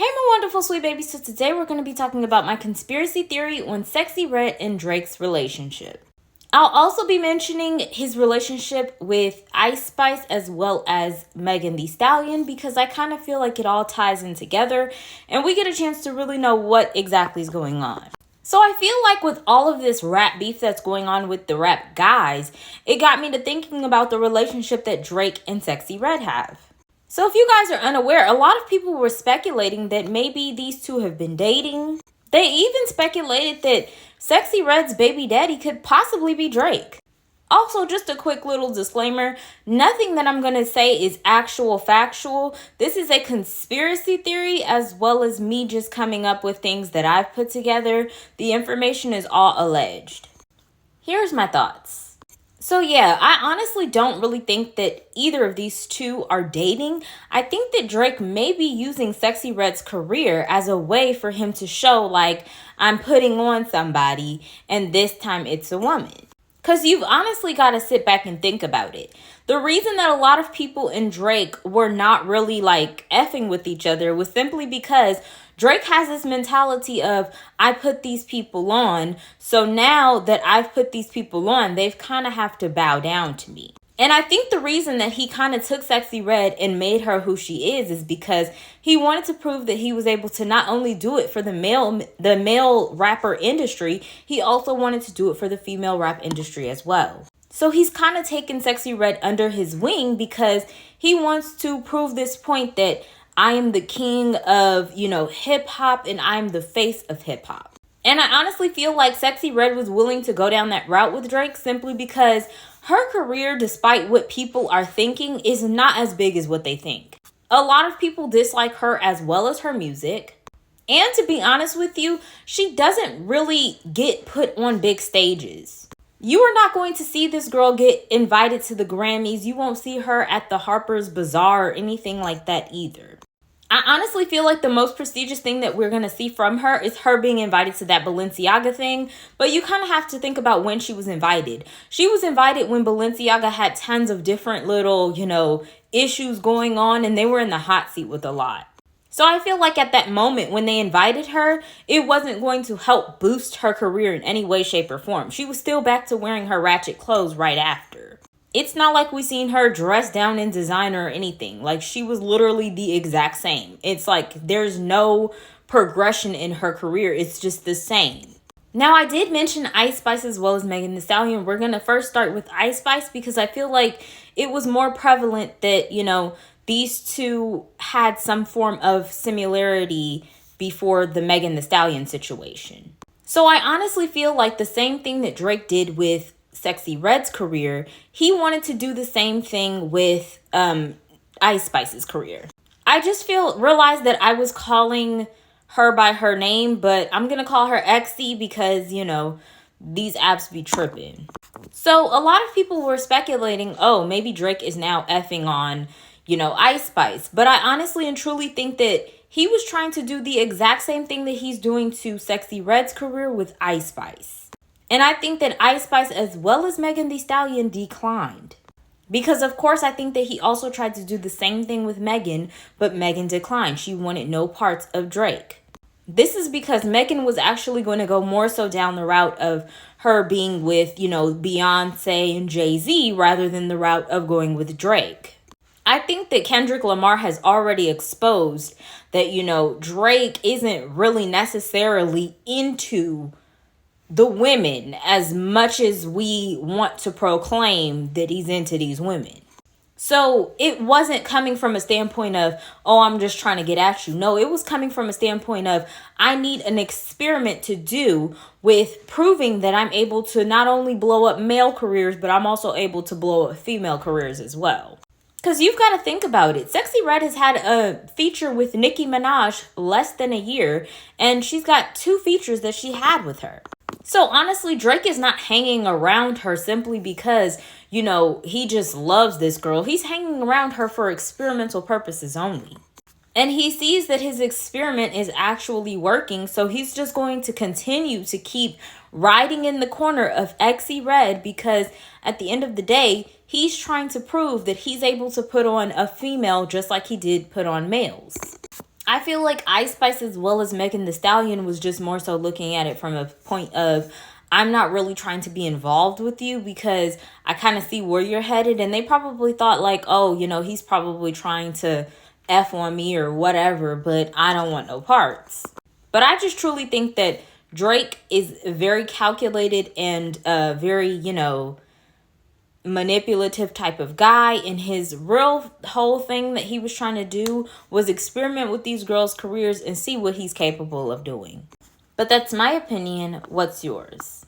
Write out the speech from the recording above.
Hey my wonderful sweet babies, so today we're going to be talking about my conspiracy theory on Sexxy Red and Drake's relationship. I'll also be mentioning his relationship with Ice Spice as well as Megan Thee Stallion because I kind of feel like it all ties in together and we get a chance to really know what exactly is going on. So I feel like with all of this rap beef that's going on with the rap guys, it got me to thinking about the relationship that Drake and Sexxy Red have. So if you guys are unaware, a lot of people were speculating that maybe these two have been dating. They even speculated that Sexxy Red's baby daddy could possibly be Drake. Also, just a quick little disclaimer, nothing that I'm going to say is factual. This is a conspiracy theory as well as me just coming up with things that I've put together. The information is all alleged. Here's my thoughts. So yeah, I honestly don't really think that either of these two are dating. I think that Drake may be using Sexxy Red's career as a way for him to show like, I'm putting on somebody and this time it's a woman. Because you've honestly got to sit back and think about it. The reason that a lot of people in Drake were not really like effing with each other was simply because Drake has this mentality of, I put these people on, so now that I've put these people on, they've kind of have to bow down to me. And I think the reason that he kind of took Sexxy Red and made her who she is because he wanted to prove that he was able to not only do it for the male rapper industry, he also wanted to do it for the female rap industry as well. So he's kind of taken Sexxy Red under his wing because he wants to prove this point that I am the king of, hip hop and I'm the face of hip hop. And I honestly feel like Sexxy Red was willing to go down that route with Drake simply because her career, despite what people are thinking, is not as big as what they think. A lot of people dislike her as well as her music. And to be honest with you, she doesn't really get put on big stages. You are not going to see this girl get invited to the Grammys. You won't see her at the Harper's Bazaar or anything like that either. I honestly feel like the most prestigious thing that we're going to see from her is her being invited to that Balenciaga thing. But you kind of have to think about when she was invited. She was invited when Balenciaga had tons of different little, issues going on and they were in the hot seat with a lot. So I feel like at that moment when they invited her, it wasn't going to help boost her career in any way, shape, or form. She was still back to wearing her ratchet clothes right after. It's not like we seen her dressed down in designer or anything. Like, she was literally the exact same. It's like there's no progression in her career. It's just the same. Now, I did mention Ice Spice as well as Megan Thee Stallion. We're going to first start with Ice Spice because I feel like it was more prevalent that, these two had some form of similarity before the Megan Thee Stallion situation. So I honestly feel like the same thing that Drake did with Sexxy Red's career, he wanted to do the same thing with Ice Spice's career. I just realized that I was calling her by her name, but I'm going to call her Xy because, these apps be tripping. So a lot of people were speculating, oh, maybe Drake is now effing on, Ice Spice. But I honestly and truly think that he was trying to do the exact same thing that he's doing to Sexxy Red's career with Ice Spice. And I think that Ice Spice as well as Megan Thee Stallion declined. Because of course I think that he also tried to do the same thing with Megan, but Megan declined. She wanted no parts of Drake. This is because Megan was actually going to go more so down the route of her being with, Beyonce and Jay-Z rather than the route of going with Drake. I think that Kendrick Lamar has already exposed that, Drake isn't really necessarily into the women as much as we want to proclaim that he's into these women. So it wasn't coming from a standpoint of, oh, I'm just trying to get at you. No, it was coming from a standpoint of, I need an experiment to do with proving that I'm able to not only blow up male careers, but I'm also able to blow up female careers as well. Because you've got to think about it. Sexxy Red has had a feature with Nicki Minaj less than a year, and she's got 2 features that she had with her. So honestly, Drake is not hanging around her simply because, he just loves this girl. He's hanging around her for experimental purposes only. And he sees that his experiment is actually working, so he's just going to continue to keep riding in the corner of Sexxy Red because at the end of the day, he's trying to prove that he's able to put on a female just like he did put on males. I feel like Ice Spice as well as Megan Thee Stallion was just more so looking at it from a point of, I'm not really trying to be involved with you because I kind of see where you're headed. And they probably thought like, oh, you know, he's probably trying to F on me or whatever, but I don't want no parts. But I just truly think that Drake is very calculated and very, you know, manipulative type of guy, and his real whole thing that he was trying to do was experiment with these girls' careers and see what he's capable of doing. But that's my opinion. What's yours?